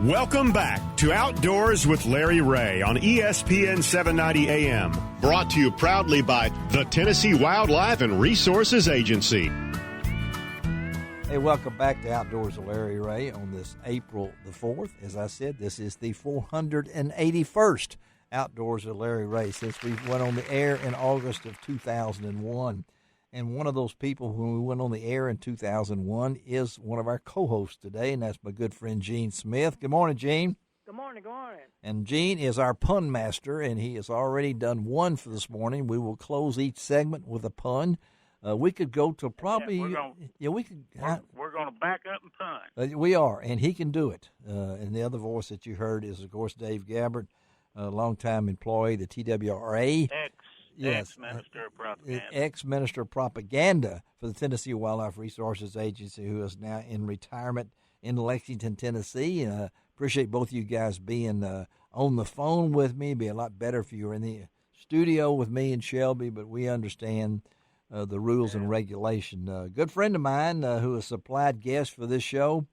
Welcome back to Outdoors with Larry Ray on ESPN 790 AM. Brought to you proudly by the Tennessee Wildlife and Resources Agency. Hey, welcome back to Outdoors with Larry Ray on this April the 4th. As I said, this is the 481st Outdoors with Larry Ray since we went on the air in August of 2001. And one of those people who we went on the air in 2001 is one of our co-hosts today, and that's my good friend Gene Smith. Good morning, Gene. Good morning, good morning. And Gene is our pun master, and he has already done one for this morning. We will close each segment with a pun. We could go to probably we're going to back up and pun. We are, and he can do it. And the other voice that you heard is, of course, Dave Gabbard, a longtime employee, the TWRA. Ex-Minister of Propaganda. Ex-Minister of Propaganda for the Tennessee Wildlife Resources Agency, who is now in retirement in Lexington, Tennessee. Appreciate both of you guys being on the phone with me. It'd be a lot better if you were in the studio with me and Shelby, but we understand the rules and regulation. Good friend of mine who has supplied guests for this show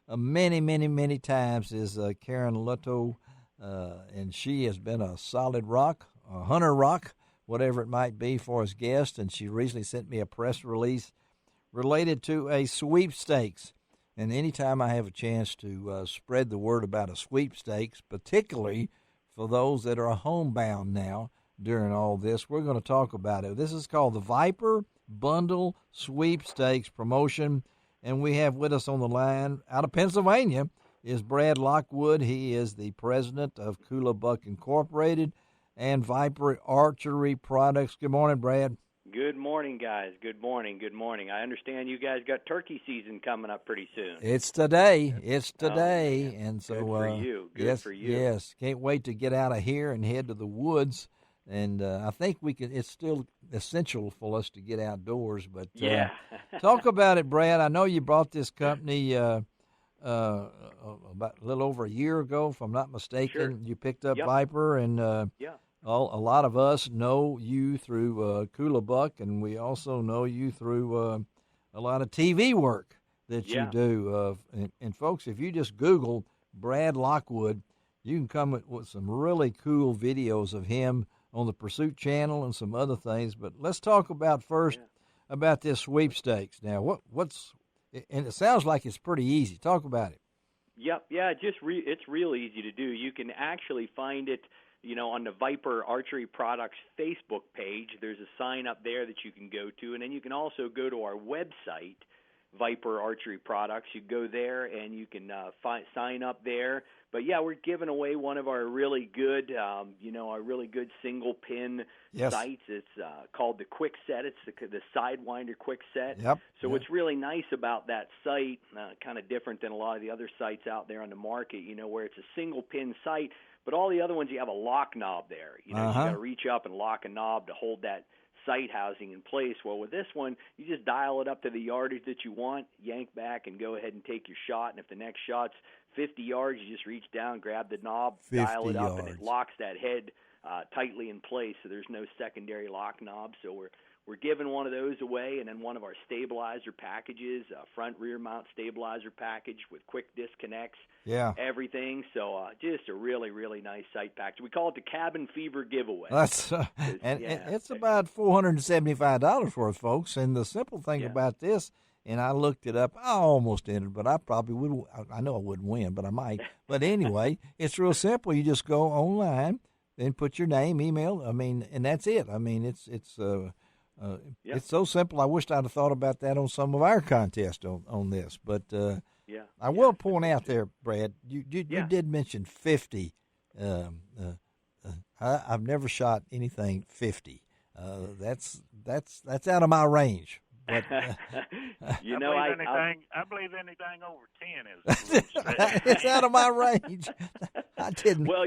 many times is Karen Lutto, and she has been a solid rock, a hunter rock, whatever it might be, for his guest, and she recently sent me a press release related to a sweepstakes. And anytime I have a chance to spread the word about a sweepstakes, particularly for those that are homebound now during all this, we're going to talk about it. This is called the Viper Bundle Sweepstakes Promotion, and we have with us on the line out of Pennsylvania is Brad Lockwood. He is the president of Kula Buck Incorporated and Viper Archery Products. Good morning, Brad. Good morning, guys. Good morning. Good morning. I understand you guys got turkey season coming up pretty soon. It's today. It's today. And so, good for you. Good yes, for you. Yes. Can't wait to get out of here and head to the woods. And I think we can. It's still essential for us to get outdoors. But yeah. Talk about it, Brad. I know you brought this company about a little over a year ago, if I'm not mistaken. Sure. You picked up Yep. Viper, and a lot of us know you through Kula Buck, and we also know you through a lot of TV work that you do. And folks, if you just Google Brad Lockwood, you can come with some really cool videos of him on the Pursuit Channel and some other things. But let's talk about first about this sweepstakes. Now, and it sounds like it's pretty easy. Talk about it. Yep. Yeah. It's real easy to do. You can actually find it, on the Viper Archery Products Facebook page. There's a sign up there that you can go to, and then you can also go to our website, Viper Archery Products. You go there and you can sign up there. But yeah, we're giving away one of our really good, our really good single pin sights. It's called the Quick Set. It's the Sidewinder Quick Set. Yep. So what's really nice about that sight, kind of different than a lot of the other sights out there on the market, where it's a single pin sight, but all the other ones you have a lock knob there. You got to reach up and lock a knob to hold that sight housing in place. Well, with this one, you just dial it up to the yardage that you want, yank back, and go ahead and take your shot. And if the next shot's 50 yards, you just reach down, grab the knob, dial it up, and it locks that head tightly in place. So there's no secondary lock knob. So we're giving one of those away, and then one of our stabilizer packages, front rear mount stabilizer package with quick disconnects, everything. So just a really, really nice sight package. We call it the Cabin Fever Giveaway. That's it's about $475 worth, folks. And the simple thing about this, and I looked it up, I almost entered, but I probably would. I know I wouldn't win, but I might. But anyway, it's real simple. You just go online, then put your name, email. And that's it. It's so simple. I wished I'd have thought about that on some of our contests on this. But I will point out there, Brad, you did mention 50. I've never shot anything 50. That's out of my range. But, I believe anything over 10 is it's out of my range. I didn't. Well,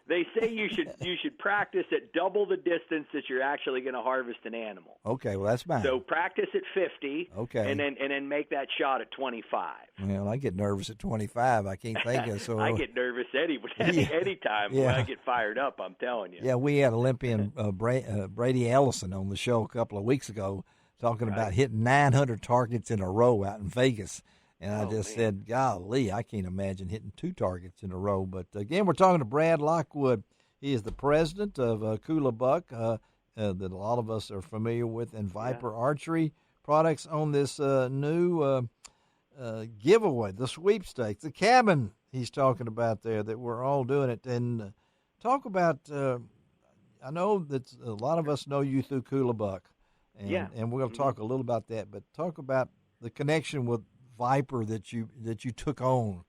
they say you should practice at double the distance that you're actually going to harvest an animal. Okay, well that's fine. So practice at 50. Okay. And then make that shot at 25. Well, I get nervous at 25. I can't think of so. I get nervous anytime when I get fired up. I'm telling you. Yeah, we had Olympian Brady Ellison on the show a couple of weeks ago, talking about hitting 900 targets in a row out in Vegas. And I just said, golly, I can't imagine hitting 2 targets in a row. But, again, we're talking to Brad Lockwood. He is the president of Kula Buck that a lot of us are familiar with, and Viper Archery products on this new giveaway, the sweepstakes, the cabin he's talking about there that we're all doing it. And talk about, I know that a lot of us know you through Kula Buck, and we're going to talk a little about that, but talk about the connection with Viper that you took on.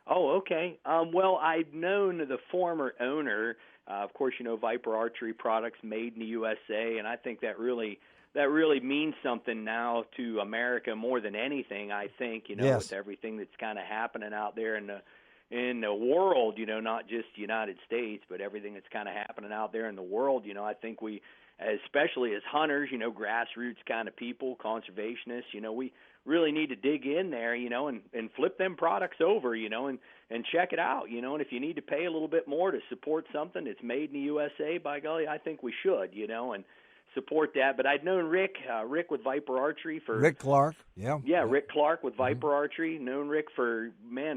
Oh, okay. Well, I've known the former owner. Of course, Viper Archery products made in the USA, and I think that really means something now to America more than anything. I think with everything that's kind of happening out there in the world, not just the United States, but everything that's kind of happening out there in the world. I think we, especially as hunters, grassroots kind of people, conservationists, we really need to dig in there, and flip them products over, and check it out, and if you need to pay a little bit more to support something that's made in the USA, by golly, I think we should, and support that. But I'd known Rick with Viper Archery for Rick Clark, Rick Clark with Viper Archery, known Rick for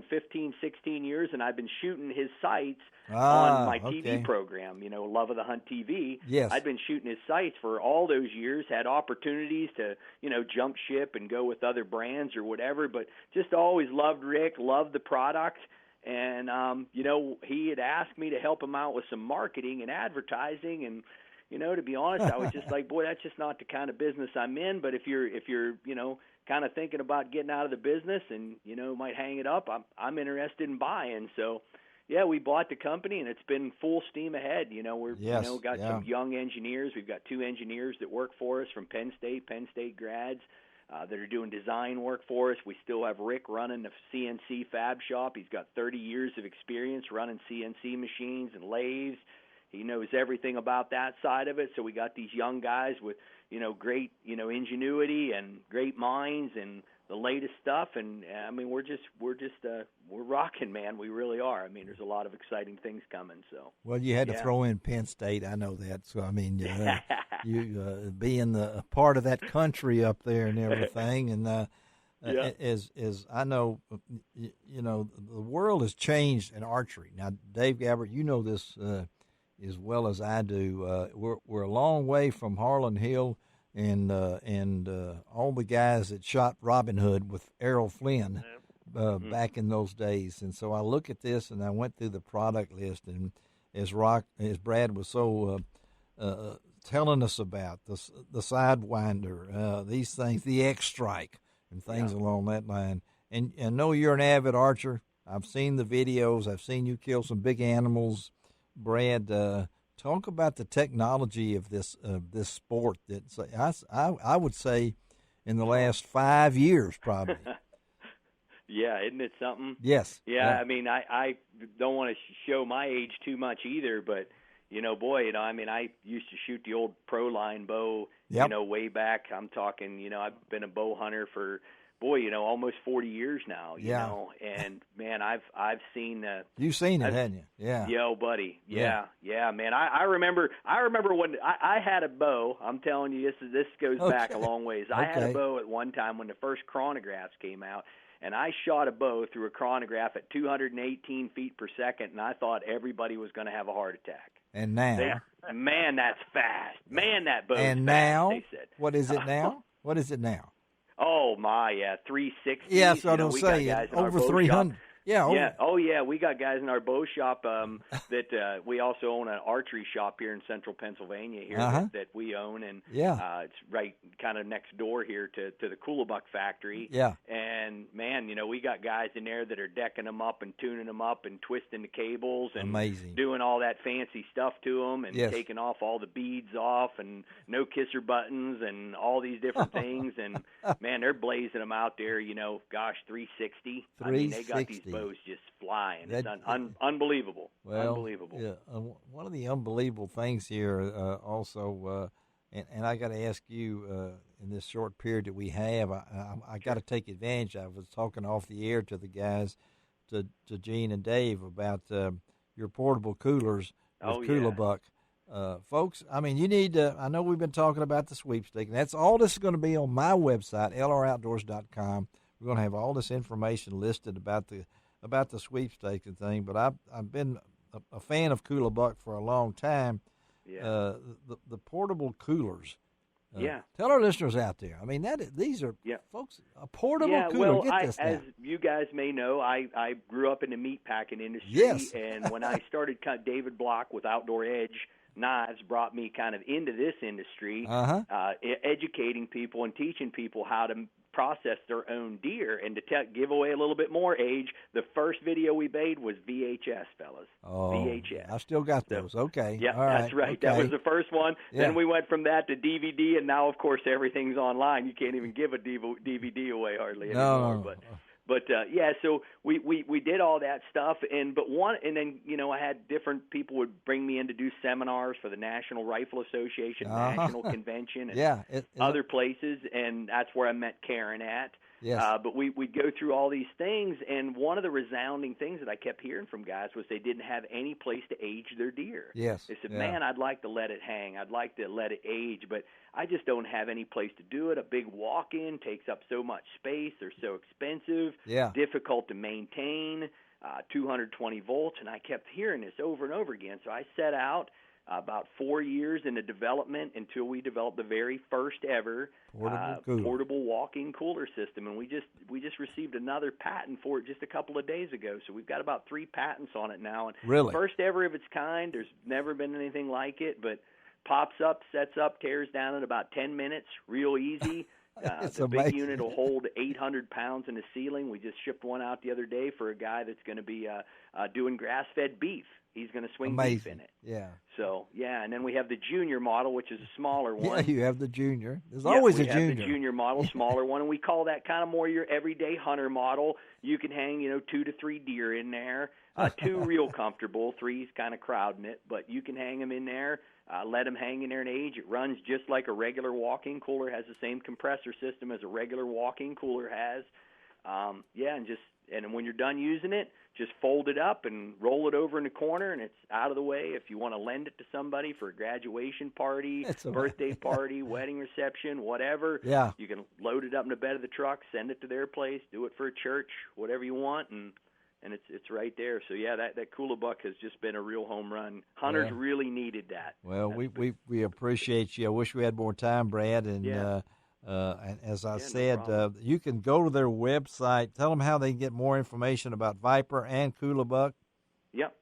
15, 16 years, and I've been shooting his sights on my TV program, Love of the Hunt TV. Yes. I'd been shooting his sights for all those years, had opportunities to, jump ship and go with other brands or whatever, but just always loved Rick, loved the product. And, he had asked me to help him out with some marketing and advertising. And, to be honest, I was just like, boy, that's just not the kind of business I'm in. But if you're, kind of thinking about getting out of the business and, might hang it up, I'm interested in buying. So, we bought the company, and it's been full steam ahead. We're got some young engineers. We've got 2 engineers that work for us from Penn State grads that are doing design work for us. We still have Rick running the CNC fab shop. He's got 30 years of experience running CNC machines and lathes. He knows everything about that side of it. So we got these young guys with, great, ingenuity and great minds and the latest stuff. And I mean, we're rocking, man. We really are. I mean, there's a lot of exciting things coming. So. Well, you had to throw in Penn State. I know that. So, I mean, you being a part of that country up there and everything. And as I know, the world has changed in archery. Now, Dave Gabbert, you know this as well as I do. We're a long way from Harlan Hill and all the guys that shot Robin Hood with Errol Flynn back in those days. And so I look at this, and I went through the product list, and as Brad was so telling us about the Sidewinder, these things, the X-Strike, and things along that line. And I know you're an avid archer. I've seen the videos. I've seen you kill some big animals. Brad, talk about the technology of this sport. That I would say in the last 5 years, probably. Yeah, isn't it something? Yes. Yeah. I mean, I don't want to show my age too much either, but I mean, I used to shoot the old Proline bow, way back. I'm talking, I've been a bow hunter for, almost 40 years now, you know, and man, I've seen you've seen it, haven't you? Yeah. Yo, buddy. Yeah, man. I remember when I had a bow. I'm telling you, this goes back a long ways. I had a bow at one time when the first chronographs came out, and I shot a bow through a chronograph at 218 feet per second, and I thought everybody was going to have a heart attack. And now, man, that's fast. Man, that bow's and fast, now, they said. What is it now? What is it now? Oh my, 360. Yeah, so I don't say over 300. Yeah. Oh, yeah. We got guys in our bow shop that we also own an archery shop here in central Pennsylvania here that we own. And it's right kind of next door here to the Kula Buck factory. Yeah. And, man, we got guys in there that are decking them up and tuning them up and twisting the cables and doing all that fancy stuff to them and taking off all the beads off and no kisser buttons and all these different things. And, man, they're blazing them out there, 360. I mean, they got these bows just flying. It's unbelievable. Well, unbelievable. Yeah, one of the unbelievable things here also, and I got to ask you in this short period that we have, I got to take advantage. I was talking off the air to the guys, to Gene and Dave about your portable coolers with Kula Buck. Folks, I mean, you need to, I know we've been talking about the sweepstake, and that's all this is going to be on my website, lroutdoors.com. we're going to have all this information listed about the sweepstakes and thing. But I've been a fan of Cooler Buck for a long time. Yeah. The portable coolers. Yeah. Tell our listeners out there. I mean, these are folks, a portable cooler. Well, Get this now. As you guys may know, I grew up in the meat packing industry. Yes. And when I started, David Block with Outdoor Edge Knives brought me kind of into this industry, educating people and teaching people how to process their own deer. And to give away a little bit more age, the first video we made was VHS, fellas. Oh, VHS. I still got those. Okay. Yeah, all right. That's right. Okay. That was the first one. Yeah. Then we went from that to DVD, and now, of course, everything's online. You can't even give a DVD away hardly anymore. But so we did all that stuff, and then I had different people would bring me in to do seminars for the National Rifle Association, National Convention, and other places, and that's where I met Karen at. Yes. But we'd go through all these things, and one of the resounding things that I kept hearing from guys was they didn't have any place to age their deer. Yes. They said, man, I'd like to let it hang. I'd like to let it age, but I just don't have any place to do it. A big walk-in takes up so much space. They're so expensive, difficult to maintain, 220 volts, and I kept hearing this over and over again. So I set out about 4 years in the development until we developed the very first ever portable walk-in cooler system, and we just received another patent for it just a couple of days ago. So we've got about 3 patents on it now, and really? First ever of its kind. There's never been anything like it, but pops up, sets up, tears down in about 10 minutes, real easy. The big unit will hold 800 pounds in the ceiling. We just shipped one out the other day for a guy that's going to be doing grass-fed beef. He's going to swing beef in it. Yeah. So, and then we have the junior model, which is a smaller one. Yeah, you have the junior. There's always a junior. We have the junior model, smaller one, and we call that kind of more your everyday hunter model. You can hang, 2 to 3 deer in there. 2 real comfortable, 3's kind of crowding it, but you can hang them in there. Let them hang in there and age. It runs just like a regular walk-in cooler. Has the same compressor system as a regular walk-in cooler has. And when you're done using it, just fold it up and roll it over in the corner, and it's out of the way. If you want to lend it to somebody for a graduation party, birthday party, wedding reception, whatever, you can load it up in the bed of the truck, send it to their place, do it for a church, whatever you want, and it's right there. So that Cooler Buck has just been a real home run. Hunters really needed that. Well, we appreciate you. I wish we had more time, Brad. And and as I said, you can go to their website. Tell them how they can get more information about Viper and Cooler Buck. Yep.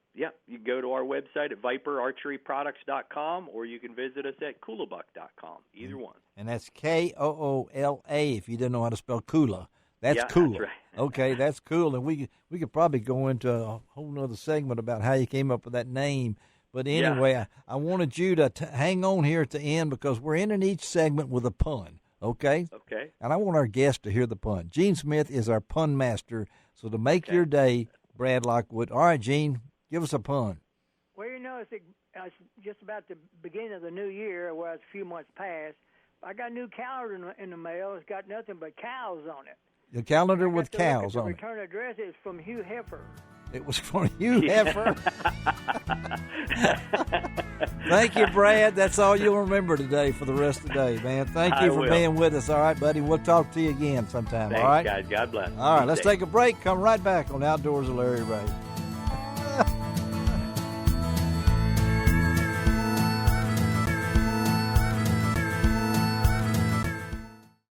You can go to our website at viperarcheryproducts.com, or you can visit us at coolabuck.com. Either one. And that's Koola. If you didn't know how to spell cooler. That's cooler. That's right. Okay, that's cool. And we could probably go into a whole nother segment about how you came up with that name. But anyway, I wanted you to hang on here at the end because we're ending each segment with a pun. Okay? Okay. And I want our guests to hear the pun. Gene Smith is our pun master. So to make your day, Brad Lockwood. All right, Gene, give us a pun. Well, it's just about the beginning of the new year, well, it's a few months past. I got a new calendar in the mail. It's got nothing but cows on it. The calendar with cows on it. The return address is from Hugh Heifer. It was for Hugh Heifer. Thank you, Brad. That's all you'll remember today for the rest of the day, man. Thank you for being with us. All right, buddy. We'll talk to you again sometime. Thanks, all right, guys. God bless. All right, let's take a break. Come right back on Outdoors with Larry Ray.